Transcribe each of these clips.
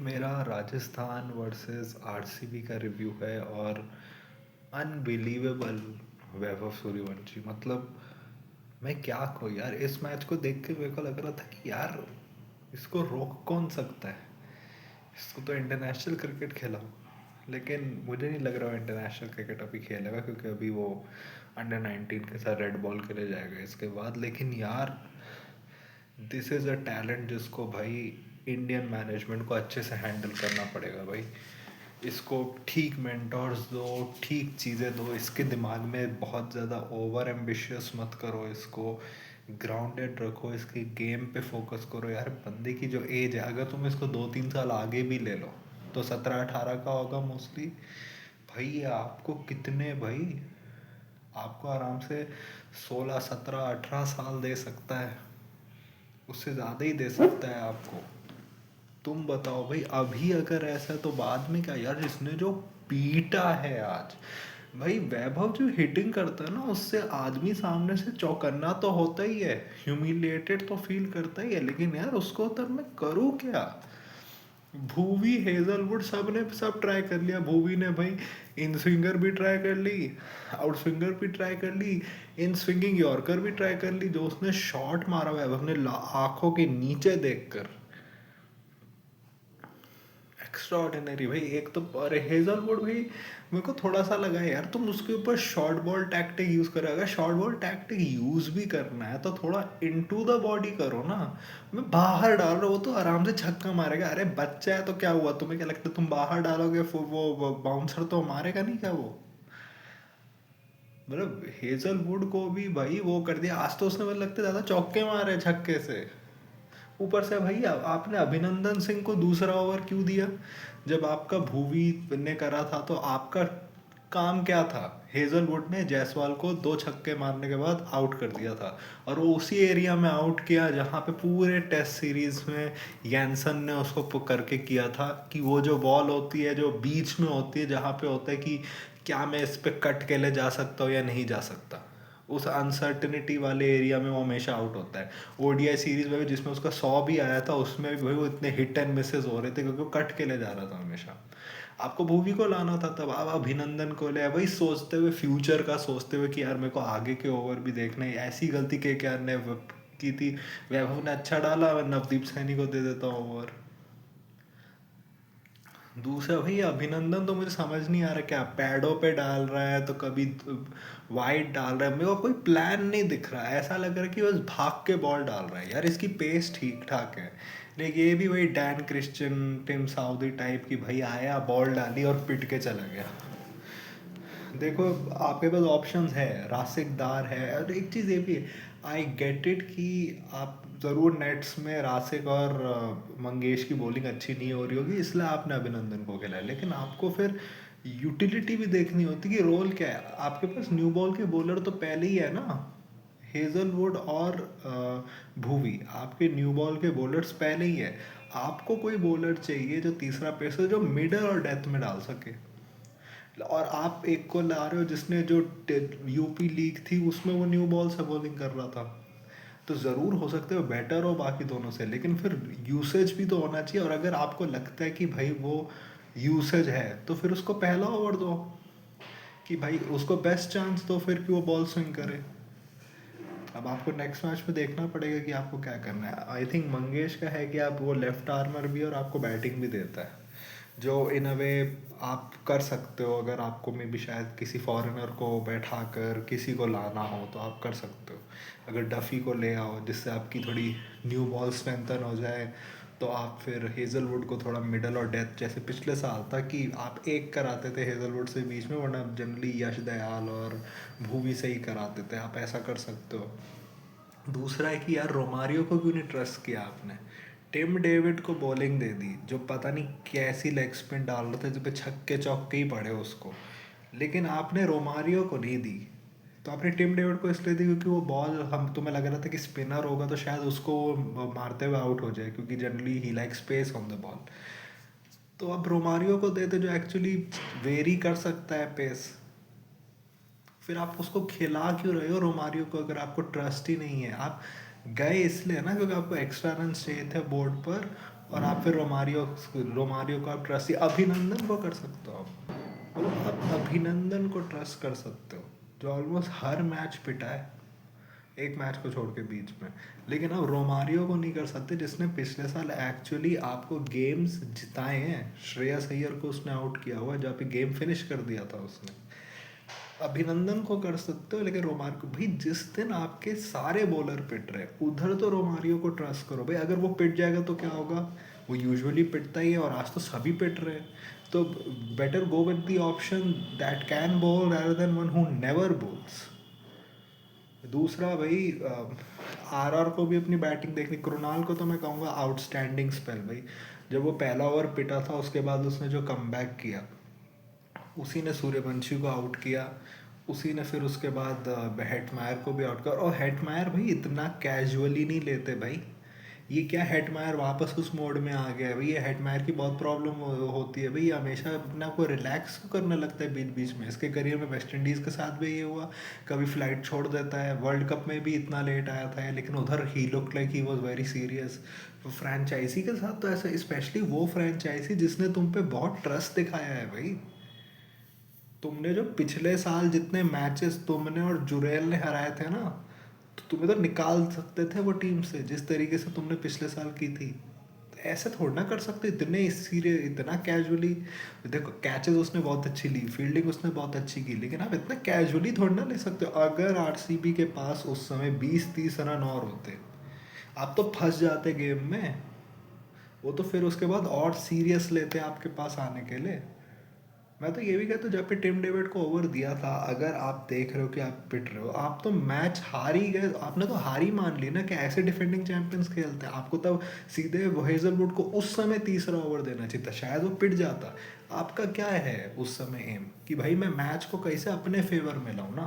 मेरा Rajasthan versus RCB का review है और अनबिलीवेबल वैभव सूर्यवंशी मतलब मैं क्या कहूँ यार। इस मैच को देख के मेरे को लग रहा था कि यार इसको रोक कौन सकता है। इसको तो इंटरनेशनल क्रिकेट खेला हो, लेकिन मुझे नहीं लग रहा वो इंटरनेशनल क्रिकेट अभी खेलेगा क्योंकि अभी वो अंडर 19 के साथ रेड बॉल के लिए जाएगा इसके बाद। लेकिन यार दिस इज़ अ टैलेंट जिसको भाई इंडियन मैनेजमेंट को अच्छे से हैंडल करना पड़ेगा भाई। इसको ठीक मेंटोर्स दो, ठीक चीज़ें दो, इसके दिमाग में बहुत ज़्यादा ओवर एम्बिशियस मत करो, इसको ग्राउंडेड रखो, इसके गेम पे फोकस करो। यार बंदे की जो एज है, अगर तुम इसको 2-3 साल आगे भी ले लो तो 17-18 का होगा मोस्टली। भाई आपको कितने भाई, आपको आराम से 16-17-18 साल दे सकता है, उससे ज़्यादा ही दे सकता है आपको। तुम बताओ भाई, अभी अगर ऐसा है तो बाद में क्या यार। इसने जो पीटा है आज भाई, वैभव जो हिटिंग करता है ना उससे आदमी सामने से चौकन्ना तो होता ही है, ह्यूमिलिएटेड तो फील करता ही है, लेकिन यार उसको तब मैं करूँ क्या। भूवी, हेजलवुड सब ने सब ट्राई कर लिया। भूवी ने भाई इन स्विंगर भी ट्राई कर ली, आउट स्विंगर भी ट्राई कर ली, इन स्विंगिंग यॉर्कर भी ट्राई कर ली। जो उसने शॉट मारा वैभव ने आंखों के नीचे देखकर, एक्स्ट्रा ऑर्डिनरी भाई। एक तो अरे हेजलवुड भाई, मेरे को थोड़ा सा लगा है यार तुम उसके ऊपर शॉर्ट बॉल टैक्टिक यूज करो। अगर शॉर्ट बॉल टैक्टिक यूज भी करना है तो थोड़ा इनटू द बॉडी करो ना। मैं बाहर डाल रहा हूँ, वो तो आराम से छक्का मारेगा। अरे बच्चा है तो क्या हुआ, तुम्हें क्या लगता है तुम बाहर डालोगे वो बाउंसर तो मारेगा नहीं क्या वो। मतलब हेजलवुड को भी भाई वो कर दिया आज तो उसने, मतलब लगता है ज्यादा चौके मारे छक्के से। ऊपर से भाई आपने अभिनंदन सिंह को दूसरा ओवर क्यों दिया। जब आपका भुवी ने करा था तो आपका काम क्या था। हेजलवुड ने जायसवाल को 2 छक्के मारने के बाद आउट कर दिया था, और वो उसी एरिया में आउट किया जहाँ पे पूरे टेस्ट सीरीज में यैनसन ने उसको करके किया था कि वो जो बॉल होती है जो बीच में होती है, जहाँ पे होता है कि क्या मैं इस पे कट के ले जा सकता हूँ या नहीं जा सकता, उस अनसर्टिनिटी वाले एरिया में वो हमेशा आउट होता है। ओडीआई सीरीज में भी जिसमें उसका 100 भी आया था, उसमें भी भाई वो इतने हिट एंड मिसेस हो रहे थे क्योंकि वो कट के ले जा रहा था हमेशा। आपको भूवी को लाना था, तब आप अभिनंदन को ले वही सोचते हुए, फ्यूचर का सोचते हुए कि यार मेरे को आगे के ओवर भी देखना है। ऐसी गलती के ने की थी। वैभव ने अच्छा डाला, नवदीप सैनी को दे देता ओवर। दूसरा भाई अभिनंदन तो मुझे समझ नहीं आ रहा, क्या पैडों पे डाल रहा है तो कभी वाइड डाल रहा है। मेरे को कोई प्लान नहीं दिख रहा है, ऐसा लग रहा है कि बस भाग के बॉल डाल रहा है। यार इसकी पेस ठीक ठाक है, लेकिन ये भी वही Dan Christian, Tim Southee type की, भाई आया बॉल डाली और पिट के चला गया। देखो आपके पास ऑप्शंस है, रासिकदार है, और एक चीज़ ये भी है, आई गेट इट कि आप ज़रूर नेट्स में रासिक और मंगेश की बॉलिंग अच्छी नहीं हो रही होगी इसलिए आपने अभिनंदन को खिलाया, लेकिन आपको फिर यूटिलिटी भी देखनी होती कि रोल क्या है। आपके पास न्यू बॉल के बॉलर तो पहले ही है ना, हेजलवुड और भुवी आपके न्यू बॉल के बॉलर्स पहले ही है। आपको कोई बॉलर चाहिए जो तीसरा पेसर जो मिडल और डेथ में डाल सके, और आप एक को ला रहे हो जिसने जो यूपी लीग थी उसमें वो न्यू बॉल से बॉलिंग कर रहा था। तो ज़रूर हो सकता है वो बेटर हो बाकी दोनों से, लेकिन फिर यूसेज भी तो होना चाहिए। और अगर आपको लगता है कि भाई वो यूसेज है तो फिर उसको पहला ओवर दो, कि भाई उसको बेस्ट चांस दो फिर कि वो बॉल स्विंग करे। अब आपको नेक्स्ट मैच में देखना पड़ेगा कि आपको क्या करना है। आई थिंक मंगेश का है कि आप वो लेफ्ट आर्मर भी और आपको बैटिंग भी देता है, जो इन अ वे आप कर सकते हो। अगर आपको मे भी शायद किसी फॉरेनर को बैठा कर किसी को लाना हो तो आप कर सकते हो। अगर डफ़ी को ले आओ जिससे आपकी थोड़ी न्यू बॉल स्ट्रेंथन हो जाए, तो आप फिर हेज़लवुड को थोड़ा मिडल और डेथ, जैसे पिछले साल था कि आप एक कराते थे हेज़लवुड से बीच में, वरना जनरली यश दयाल और भूवी से ही कराते थे, आप ऐसा कर सकते हो। दूसरा है कि यार रोमारियो को क्यों नहीं ट्रस्ट किया आपने। टिम डेविड को बॉलिंग दे दी जो पता नहीं कैसी लेग स्पिन डाल रहे थे, जो पे छक्के चौके ही पड़े उसको, लेकिन आपने रोमारियो को नहीं दी। तो आपने टिम डेविड को इसलिए दी क्योंकि वो बॉल, हम तुम्हें लग रहा था कि स्पिनर होगा तो शायद उसको वो मारते हुए आउट हो जाए, क्योंकि generally he like space on the ball. तो अब रोमारियो को देते जो एक्चुअली वेरी कर सकता है पेस। फिर आप उसको खिला क्यों रहे हो रोमारियो को, अगर आपको ट्रस्ट ही नहीं है। आप गए इसलिए ना क्योंकि आपको एक्स्ट्रा रन चाहिए थे बोर्ड पर, और आप फिर रोमारियो रोमारियो को आप ट्रस्ट, अभिनंदन को कर सकते हो आप, मतलब आप अभिनंदन को ट्रस्ट कर सकते हो जो ऑलमोस्ट हर मैच पिटा है, एक मैच को छोड़ के बीच में। लेकिन अब रोमारियो को नहीं कर सकते जिसने पिछले साल एक्चुअली आपको गेम्स जिताए हैं। श्रेयस अय्यर को उसने आउट किया हुआ है जहाँ पे गेम फिनिश कर दिया था उसने। अभिनंदन को कर सकते हो लेकिन रोमारियो को भाई, जिस दिन आपके सारे बॉलर पिट रहे उधर तो रोमारियो को ट्रस्ट करो भाई। अगर वो पिट जाएगा तो क्या होगा, वो यूजुअली पिटता ही है और आज तो सभी पिट रहे हैं। तो better go with the option that can bowl rather than one who never bowls. दूसरा भाई, आरआर को भी अपनी बैटिंग देखनी। कृणाल को तो मैं कहूँगा आउटस्टैंडिंग स्पेल भाई। जब वो पहला ओवर पिटा था उसके बाद उसने जो कमबैक किया, उसी ने सूर्यवंशी को आउट किया, उसी ने फिर उसके बाद हेटमायर को भी आउट किया। और हेटमायर भाई इतना कैजुअली नहीं लेते भाई। ये क्या हेटमायर वापस उस मोड में आ गया है भाई। ये हेटमायर की बहुत प्रॉब्लम होती है भाई, ये हमेशा अपने आप को रिलैक्स करने लगता है बीच बीच में। इसके करियर में वेस्ट इंडीज़ के साथ भी ये हुआ, कभी फ्लाइट छोड़ देता है। वर्ल्ड कप में भी इतना लेट आया था लेकिन उधर ही look like he was very serious. Franchisee के साथ तो ऐसा, स्पेशली वो फ्रेंचाइजी जिसने तुम पे बहुत ट्रस्ट दिखाया है भाई। तुमने जो पिछले साल जितने मैचेस तुमने और जुरेल ने हराए थे ना, तो तुम्हें तो निकाल सकते थे वो टीम से जिस तरीके से तुमने पिछले साल की थी। तो ऐसे थोड़ा ना कर सकते इतने सीरियस, इतना कैजुअली। देखो कैचेस उसने बहुत अच्छी ली, फील्डिंग उसने बहुत अच्छी की, लेकिन आप इतना कैजुअली थोड़ा ना ले सकते हो। अगर आरसीबी के पास उस समय 20-30 रन और होते, आप तो फंस जाते गेम में। वो तो फिर उसके बाद और सीरियस लेते आपके पास आने के लिए। मैं तो ये भी कहता हूँ जब पे टिम डेविड को ओवर दिया था, अगर आप देख रहे हो कि आप पिट रहे हो, आप तो मैच हार ही गए। आपने तो हार ही मान ली ना कि ऐसे डिफेंडिंग चैंपियंस खेलते हैं। आपको तब सीधे हेजलवुड को उस समय तीसरा ओवर देना चाहिए था, शायद वो पिट जाता। आपका क्या है उस समय एम कि भाई मैं मैच को कैसे अपने फेवर में लाऊं ना।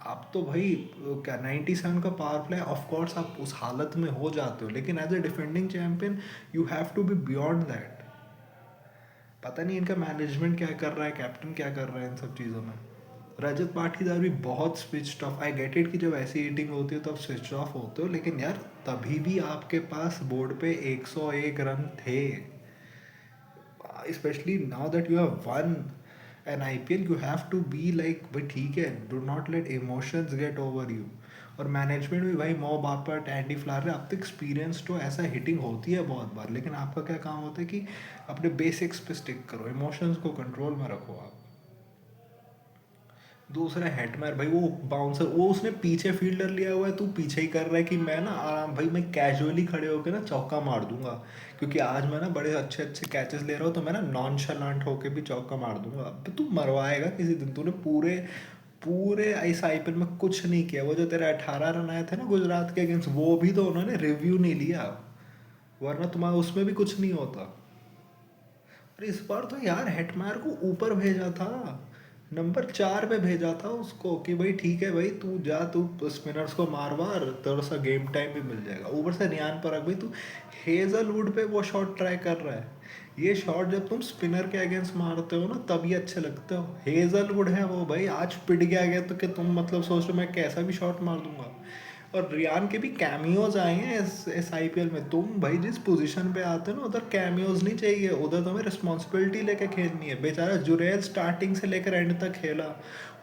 आप तो भाई क्या 97 का पावर प्ले, ऑफ कोर्स आप उस हालत में हो जाते हो, लेकिन as a defending champion you have to be beyond that. पता नहीं इनका मैनेजमेंट क्या कर रहा है, कैप्टन क्या कर रहा है इन सब चीज़ों में। रजत पाटीदार भी बहुत switch off. I get it कि जब ऐसी हिटिंग होती है तो आप स्विच ऑफ होते हो, लेकिन यार तभी भी आपके पास बोर्ड पे 101 रन थे। Specially now that you have won an IPL, you have to be like भाई ठीक है, do not let emotions get over you. और मैनेजमेंट भी भाई, मो बापट, एंडी फ्लावर, अब तो एक्सपीरियंस तो ऐसा हिटिंग होती है बहुत बार, लेकिन आपका क्या काम होता है कि अपने बेसिक्स पे स्टिक करो, इमोशंस को कंट्रोल में रखो आप। दूसरा हेटमायर भाई, वो बाउंसर, वो उसने पीछे फील्डर लिया हुआ है, तू पीछे ही कर रहा है कि मैं ना आराम भाई, मैं कैजुअली खड़े होकर ना चौका मार दूंगा, क्योंकि आज मैं ना बड़े अच्छे अच्छे कैचेस ले रहा हूँ, तो मैं ना नॉन शलांट होकर भी चौका मार दूंगा। अब तू मरवाएगा किसी दिन। तूने पूरे पूरे इस आईपीएल में कुछ नहीं किया। वो जो तेरे 18 रन आए थे ना गुजरात के अगेंस्ट, वो भी तो उन्होंने रिव्यू नहीं लिया, वरना तुम्हारा उसमें भी कुछ नहीं होता। और इस बार तो यार हेटमायर को ऊपर भेजा था, नंबर 4 पे भेजा था उसको कि भाई ठीक है भाई, तू जा, तू स्पिनर्स को मार मार, थोड़ा सा गेम टाइम भी मिल जाएगा। ऊपर से रियान परख भाई, तू हेजलवुड पे वो शॉट ट्राई कर रहा है। ये शॉट जब तुम स्पिनर के अगेंस्ट मारते हो ना तभी अच्छे लगते हो। हेजलवुड है वो भाई, आज पिट गया तो कि तुम मतलब सोच लो मैं कैसा भी शॉट मार दूंगा। और रियान के भी कैमियोज आए हैं इस आईपीएल में। तुम भाई जिस पोजीशन पे आते हो ना, उधर कैमियोज नहीं चाहिए, उधर तुम्हें रिस्पॉन्सिबिलिटी लेके खेलनी है। बेचारा जुरेल स्टार्टिंग से लेकर एंड तक खेला,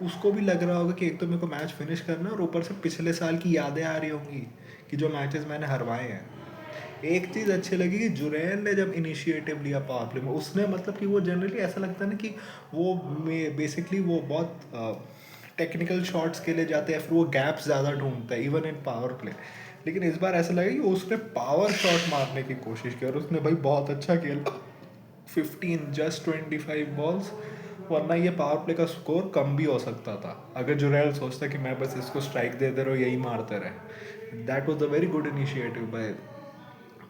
उसको भी लग रहा होगा कि एक तो मेरे को मैच फिनिश करना है और ऊपर से पिछले साल की यादें आ रही होंगी कि जो मैचेस मैंने हरवाए हैं। एक चीज़ अच्छी लगी कि जुरैन ने जब इनिशिएटिव लिया पावर प्ले में, उसने मतलब कि वो जनरली ऐसा लगता है ना कि वो बेसिकली वो बहुत टेक्निकल शॉट्स के लिए जाते हैं, फिर वो गैप्स ज़्यादा ढूंढता है इवन इन पावर प्ले। लेकिन इस बार ऐसा लगा कि उसने पावर शॉट मारने की कोशिश की और उसने भाई बहुत अच्छा खेला। 15 जस्ट 25 बॉल्स, वरना ये पावर प्ले का स्कोर कम भी हो सकता था अगर जुरैल सोचता कि मैं बस इसको स्ट्राइक दे दे रहा हूँ, यही मारते रहे। That was a very good initiative by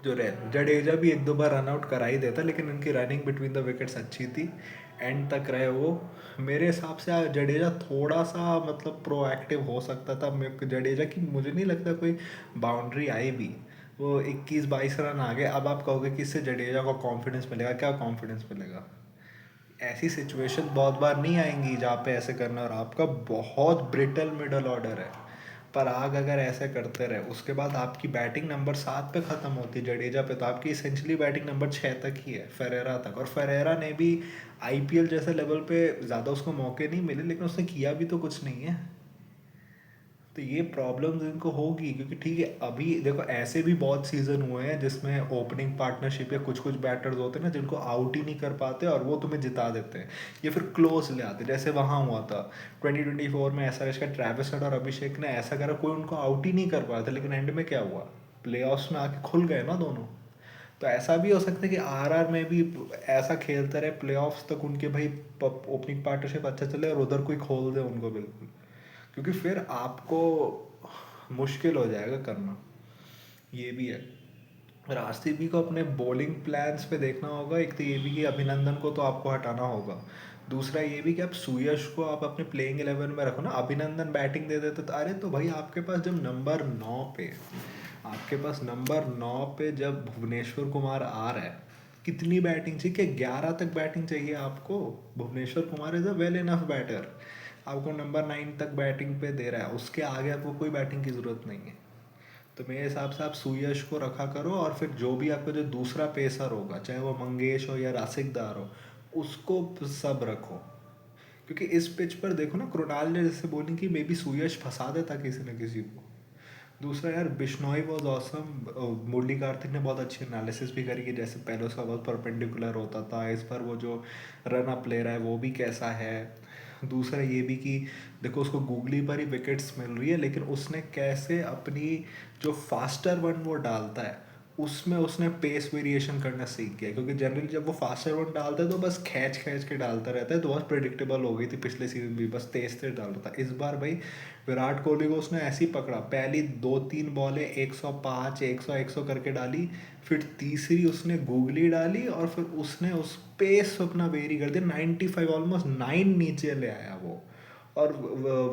जो जडेजा भी एक दो बार रन आउट करा ही देता, लेकिन इनकी रनिंग बिटवीन द विकेट्स अच्छी थी, एंड तक रहे वो। मेरे हिसाब से जडेजा थोड़ा सा मतलब प्रोएक्टिव हो सकता था। मेरे जडेजा की मुझे नहीं लगता कोई बाउंड्री आई भी। वो 21-22 रन आ गए। अब आप कहोगे कि इससे जडेजा को कॉन्फिडेंस मिलेगा, क्या कॉन्फिडेंस मिलेगा। ऐसी सिचुएशन बहुत बार नहीं आएंगी जहाँ पे ऐसे करना, और आपका बहुत ब्रिटल मिडल ऑर्डर है। पराग अगर ऐसे करते रहे, उसके बाद आपकी बैटिंग नंबर 7 पे ख़त्म होती जडेजा पे, तो आपकी इसेंशली बैटिंग नंबर 6 तक ही है, फेरेरा तक। और फेरेरा ने भी आईपीएल जैसे लेवल पे ज़्यादा उसको मौके नहीं मिले, लेकिन उसने किया भी तो कुछ नहीं है। तो ये प्रॉब्लम्स इनको होगी, क्योंकि ठीक है अभी देखो ऐसे भी बहुत सीजन हुए हैं जिसमें ओपनिंग पार्टनरशिप या कुछ कुछ बैटर्स होते हैं ना जिनको आउट ही नहीं कर पाते और वो तुम्हें जिता देते हैं, या फिर क्लोज ले आते, जैसे वहाँ हुआ था 2024 में ऐसा का ट्रैविस हेड और अभिषेक ने ऐसा करा, कोई उनको आउट ही नहीं कर पाया था, लेकिन एंड में क्या हुआ, प्ले में आके खुल गए ना दोनों। तो ऐसा भी हो सकता है कि आरआर में भी ऐसा खेलते रहे प्ले तक, उनके भाई ओपनिंग पार्टनरशिप अच्छा चले और उधर कोई खोल दे उनको बिल्कुल, क्योंकि फिर आपको मुश्किल हो जाएगा करना। ये भी है। और आरसीबी को अपने बॉलिंग प्लान्स पे देखना होगा, एक तो ये भी कि अभिनंदन को तो आपको हटाना होगा, दूसरा ये भी कि आप सुयश को आप अपने प्लेइंग 11 में रखो ना। अभिनंदन बैटिंग दे देते तो अरे, तो भाई आपके पास जब नंबर 9 पे, आपके पास नंबर 9 पे जब भुवनेश्वर कुमार आ रहा है, कितनी बैटिंग चाहिए, कि 11 तक बैटिंग चाहिए आपको। Bhuvneshwar Kumar is a well enough batter, आपको नंबर 9 तक बैटिंग पे दे रहा है, उसके आगे आपको कोई बैटिंग की ज़रूरत नहीं है। तो मेरे हिसाब से आप सुयश को रखा करो, और फिर जो भी आपका जो दूसरा पेसर होगा, चाहे वो मंगेश हो या रासिकदार हो, उसको सब रखो। क्योंकि इस पिच पर देखो ना, कृणाल ने जैसे बोली कि मे बी सुयश फंसा देता किसी न किसी को। दूसरा यार, बिश्नोई वॉज ऑसम, मुरली कार्तिक ने बहुत अच्छी एनालिसिस भी करी कि जैसे पहले उसका बहुत परपेंडिकुलर होता था, इस पर वो जो रन अप ले रहा है वो भी कैसा है। दूसरा ये भी कि देखो उसको गूगली पर ही विकेट्स मिल रही है, लेकिन उसने कैसे अपनी जो फास्टर वन वो डालता है उसमें उसने पेस वेरिएशन करना सीख गया, क्योंकि जनरली जब वो फास्टर वन डालता है तो बस खींच खींच के डालता रहता है, तो बहुत प्रिडिक्टेबल हो गई थी पिछले सीजन भी, बस तेज तेज डाल रहा था। इस बार भाई विराट कोहली को उसने ऐसे ही पकड़ा, पहली 2-3 बॉलें 105 100 करके डाली, फिर तीसरी उसने गूगली डाली, और फिर उसने उस पेस अपना वेरी कर दिया, 95 ऑलमोस्ट 9 नीचे ले आया वो, और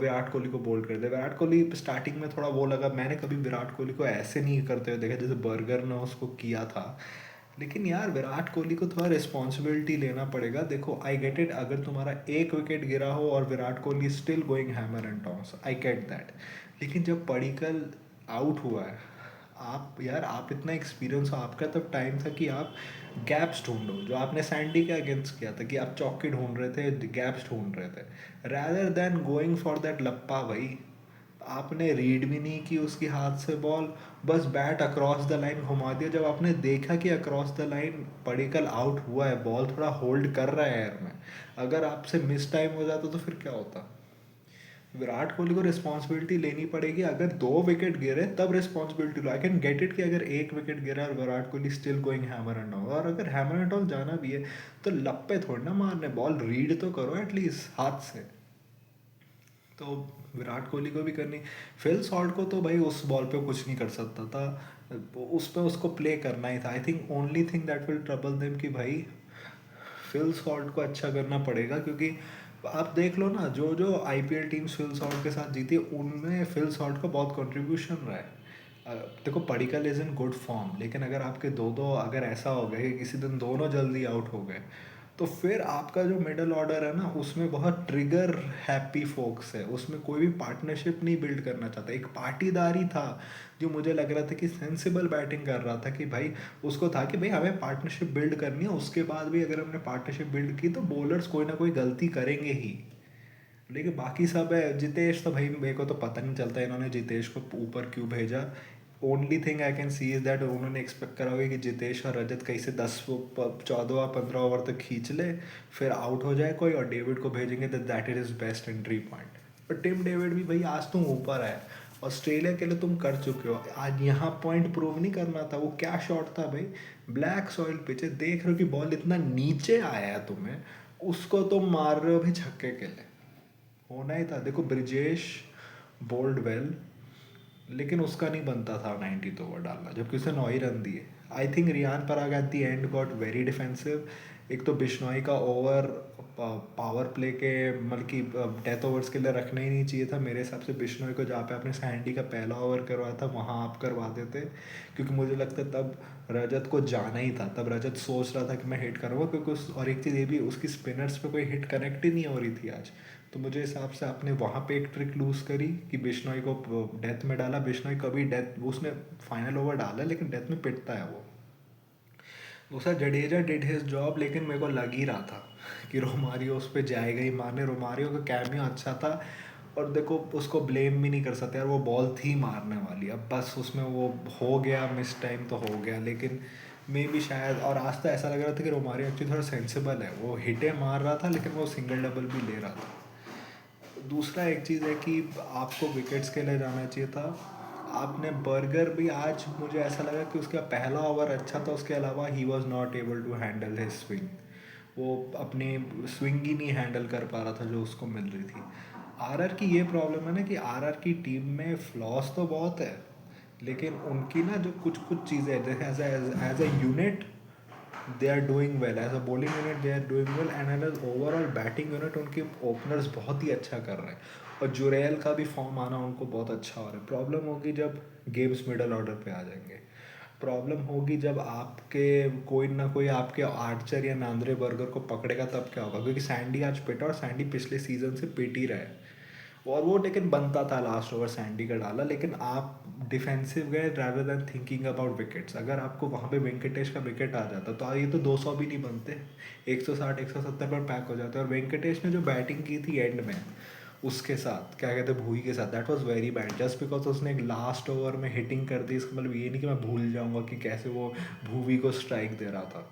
विराट कोहली को बोल्ड कर दिया। विराट कोहली स्टार्टिंग में थोड़ा वो लगा, मैंने कभी विराट कोहली को ऐसे नहीं करते हुए देखा जैसे बर्गर ने उसको किया था, लेकिन यार विराट कोहली को थोड़ा रिस्पॉन्सिबिलिटी लेना पड़ेगा। देखो आई गेट इट, अगर तुम्हारा एक विकेट गिरा हो और Virat Kohli still going hammer and toss, I get that, लेकिन जब पडिक्कल आउट हुआ है, आप यार आप इतना एक्सपीरियंस हो, आपका तब टाइम था कि आप गैप्स ढूंढो, जो आपने सैंडी के अगेंस्ट किया था कि आप चौके ढूंढ रहे थे, गैप्स ढूंढ रहे थे, rather than going for that लप्पा। भाई आपने रीड भी नहीं की उसकी हाथ से बॉल, बस बैट अक्रॉस द लाइन घुमा दिया। जब आपने देखा कि across the line Padikkal out हुआ है, बॉल थोड़ा होल्ड कर रहा है एयर में, अगर आपसे मिस टाइम हो जाता तो फिर क्या होता। विराट कोहली को रिस्पॉन्सिबिलिटी लेनी पड़ेगी, अगर 2 विकेट गिरे तब responsibility low. I can get it कि अगर 1 विकेट गिरा और Virat Kohli still going hammer and all, और अगर हैमर एंड ऑल जाना भी है तो लप्पे थोड़ी ना मारने, बॉल रीड तो करो एटलीस्ट हाथ से। तो विराट कोहली को भी करनी, फिल सॉल्ट को तो भाई उस बॉल पे कुछ नहीं कर सकता था, उस पे उसको प्ले करना ही था। I think only thing that will trouble them कि भाई फिल सॉल्ट को अच्छा करना पड़ेगा, क्योंकि आप देख लो ना, जो जो आईपीएल टीम्स फिल सॉल्ट के साथ जीती उनमें फिल सॉल्ट का बहुत कंट्रीब्यूशन रहा है। देखो Padikkal is in good form, लेकिन अगर आपके दो दो अगर ऐसा हो गया कि किसी दिन दोनों जल्दी आउट हो गए, तो फिर आपका जो मिडल ऑर्डर है ना उसमें बहुत ट्रिगर हैप्पी फोक्स है, उसमें कोई भी पार्टनरशिप नहीं बिल्ड करना चाहता। एक पार्टीदारी था जो मुझे लग रहा था कि सेंसिबल बैटिंग कर रहा था, कि भाई उसको था कि भाई हमें पार्टनरशिप बिल्ड करनी है, उसके बाद भी अगर हमने पार्टनरशिप बिल्ड की तो बॉलर्स कोई ना कोई गलती करेंगे ही। लेकिन बाकी सब है, जितेश तो भाई मेरे को तो पता नहीं चलता इन्होंने जितेश को ऊपर क्यों भेजा। Only thing I can see is that उन्होंने एक्सपेक्ट करा होगा कि जितेश और रजत कहीं से 14 15 ओवर तक खींच ले, फिर आउट हो जाए कोई, और डेविड को भेजेंगे तो that is best entry point. पर टिम डेविड भी भाई आज तुम ऊपर है, ऑस्ट्रेलिया के लिए तुम कर चुके हो, आज यहाँ पॉइंट प्रूव नहीं करना था। वो क्या शॉट था भाई, ब्लैक सॉइल पिच है, देख रहे हो कि बॉल इतना नीचे आया है तुम्हें, उसको तुम मार रहे हो भाई छक्के के लिए, होना ही था। देखो ब्रिजेश बोल्ड वेल, लेकिन उसका नहीं बनता था 90 ओवर डालना, जबकि उसने 9 ही रन दिए। I think Riyan Parag at the end got very defensive. एक तो बिश्नोई का ओवर पावर प्ले के मतलब कि डेथ ओवर्स के लिए रखना ही नहीं चाहिए था मेरे हिसाब से बिश्नोई को, जहाँ पे आपने सैंडी का पहला ओवर करवाया था वहाँ आप करवा देते, क्योंकि मुझे लगता है तब रजत को जाना ही था। तब रजत सोच रहा था कि मैं हिट करूँगा, क्योंकि उस और एक चीज़ ये भी, उसकी स्पिनर्स पे कोई हिट कनेक्ट ही नहीं हो रही थी आज। तो मुझे हिसाब से आपने वहाँ पे एक ट्रिक लूज़ करी कि बिश्नोई को डेथ में डाला। बिश्नोई कभी डेथ, उसने फाइनल ओवर डाला लेकिन डेथ में पिटता है वो। दूसरा, जडेजा डिड हिज जॉब, लेकिन मेरे को लग ही रहा था कि रोमारियो उस पर जाएगा ही मारने। रोमारियो का कैमियो अच्छा था, और देखो उसको ब्लेम भी नहीं कर सकते यार, वो बॉल थी मारने वाली। अब बस उसमें वो हो गया, मिस टाइम तो हो गया, लेकिन मे भी शायद, और आज तो ऐसा लग रहा था कि रोमारियो एक्चुअली थोड़ा सेंसिबल है, वो हिटे मार रहा था लेकिन वो सिंगल डबल भी ले रहा था। दूसरा एक चीज़ है कि आपको विकेट्स के लिए जाना चाहिए था। आपने बर्गर भी, आज मुझे ऐसा लगा कि उसका पहला ओवर अच्छा था, उसके अलावा he was not able to handle his swing. वो अपनी स्विंग ही नहीं हैंडल कर पा रहा था जो उसको मिल रही थी। आरआर की ये प्रॉब्लम है ना कि आरआर की टीम में फ्लॉस तो बहुत है, लेकिन उनकी ना जो कुछ कुछ चीज़ें as a unit they are doing well, as a bowling unit they are doing well, and as overall batting unit उनके ओपनर्स बहुत ही अच्छा कर रहे हैं, और जुरेल का भी फॉर्म आना उनको बहुत अच्छा हो रहा है। प्रॉब्लम होगी जब गेम्स मिडल ऑर्डर पे आ जाएंगे। प्रॉब्लम होगी जब आपके कोई ना कोई आपके आर्चर या नांद्रे बर्गर को पकड़ेगा, तब क्या होगा, क्योंकि सैंडी आज पिटा, और सैंडी पिछले सीजन से पिट ही रहा है। और वो लेकिन बनता था, लास्ट ओवर सैंडी का डाला, लेकिन आप डिफेंसिव गए rather than thinking about wickets. अगर आपको वहाँ पे वेंकटेश का विकेट आ जाता तो ये तो 200 भी नहीं बनते, 160 170 पर पैक हो जाते। और वेंकटेश ने जो बैटिंग की थी एंड में उसके साथ, क्या कहते हैं, भूई के साथ, that was very bad. Just because उसने एक लास्ट ओवर में हिटिंग कर दी, इसका मतलब ये नहीं कि मैं भूल जाऊँगा कि कैसे वो भूवी को स्ट्राइक दे रहा था।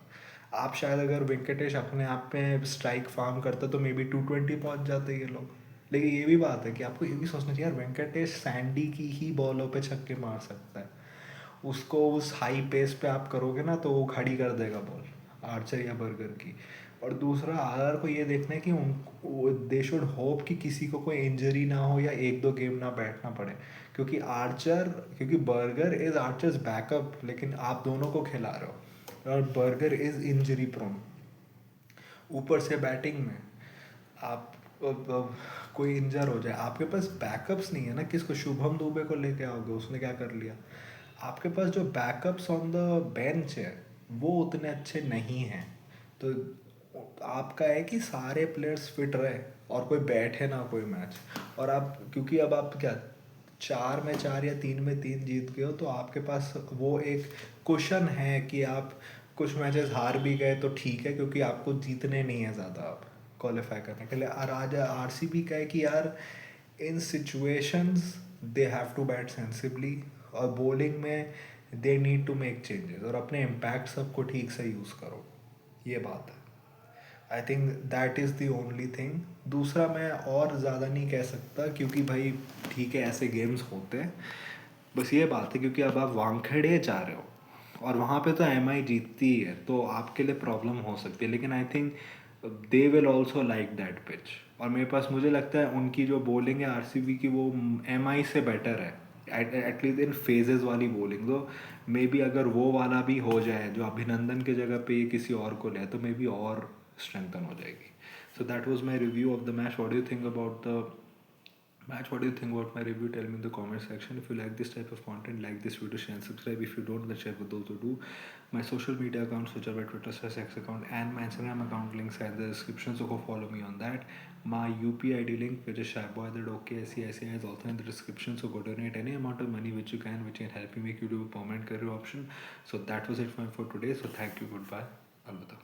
आप शायद अगर वेंकटेश अपने आप पे स्ट्राइक फार्म करता तो मे बी 220 पहुँच जाते ये लोग। लेकिन ये भी बात है कि आपको ये भी सोचना चाहिए यार, वेंकटेश सैंडी की ही बॉलों पे छक्के मार सकता है। उसको उस हाई पेस पे आप करोगे ना तो वो खड़ी कर देगा बॉल, आर्चर या बर्गर की। और दूसरा, आर को ये देखना है कि उन दे शुड होप कि किसी को कोई इंजरी ना हो या एक दो गेम ना बैठना पड़े, क्योंकि क्योंकि बर्गर इज आर्चर्स बैकअप, लेकिन आप दोनों को खिला रहे हो, और बर्गर इज इंजरी प्रोन। ऊपर से बैटिंग में आप कोई इंजर हो जाए, आपके पास बैकअप्स नहीं है ना। किसको, शुभम दुबे को लेके आओगे, उसने क्या कर लिया। आपके पास जो बैकअप्स ऑन द बेंच है वो उतने अच्छे नहीं हैं। तो आपका है कि सारे प्लेयर्स फिट रहे और कोई बैठे ना कोई मैच। और आप, क्योंकि अब आप क्या 4 में 4 या 3 में 3 जीत गए हो, तो आपके पास वो एक कुशन है कि आप कुछ मैचेस हार भी गए तो ठीक है, क्योंकि आपको जीतने नहीं है ज़्यादा आप क्वालिफाई करने के लिए। और आज आरसीबी का है कि यार, in situations they have to bat sensibly, और बॉलिंग में they need to make changes, और अपने इम्पैक्ट सबको ठीक से यूज़ करो। ये बात है। I think that is the only thing. दूसरा, मैं और ज़्यादा नहीं कह सकता, क्योंकि भाई ठीक है, ऐसे गेम्स होते हैं। बस ये बात है, क्योंकि अब आप वानखेड़े जा रहे हो और वहाँ पे तो एमआई जीतती ही है, तो आपके लिए प्रॉब्लम हो सकती है, लेकिन I think they will also like that pitch. और मुझे लगता है उनकी जो बॉलिंग है आरसीबी की, वो एमआई से बेटर है, एटलीस्ट इन फेजेस वाली बॉलिंग। तो मे बी अगर वो वाला भी हो जाए जो अभिनंदन के जगह पे ये किसी और को ले, तो मे बी और स्ट्रेंथन हो जाएगी। So that was my review of the match. What do you think about the match? What do you think about my review? Tell me in the comment section. If you like this type of content, like this video, share and subscribe. If you don't, then share with those who do. My social media accounts, which are my Twitter /X account and my Instagram account, links are in the description, so go follow me on that. My UPI ID link, which is sharboy@OKICICI, is also in the description, so go donate any amount of money which you can, which can help me make YouTube a permanent career option. So that was it for today. So thank you, goodbye, alvida.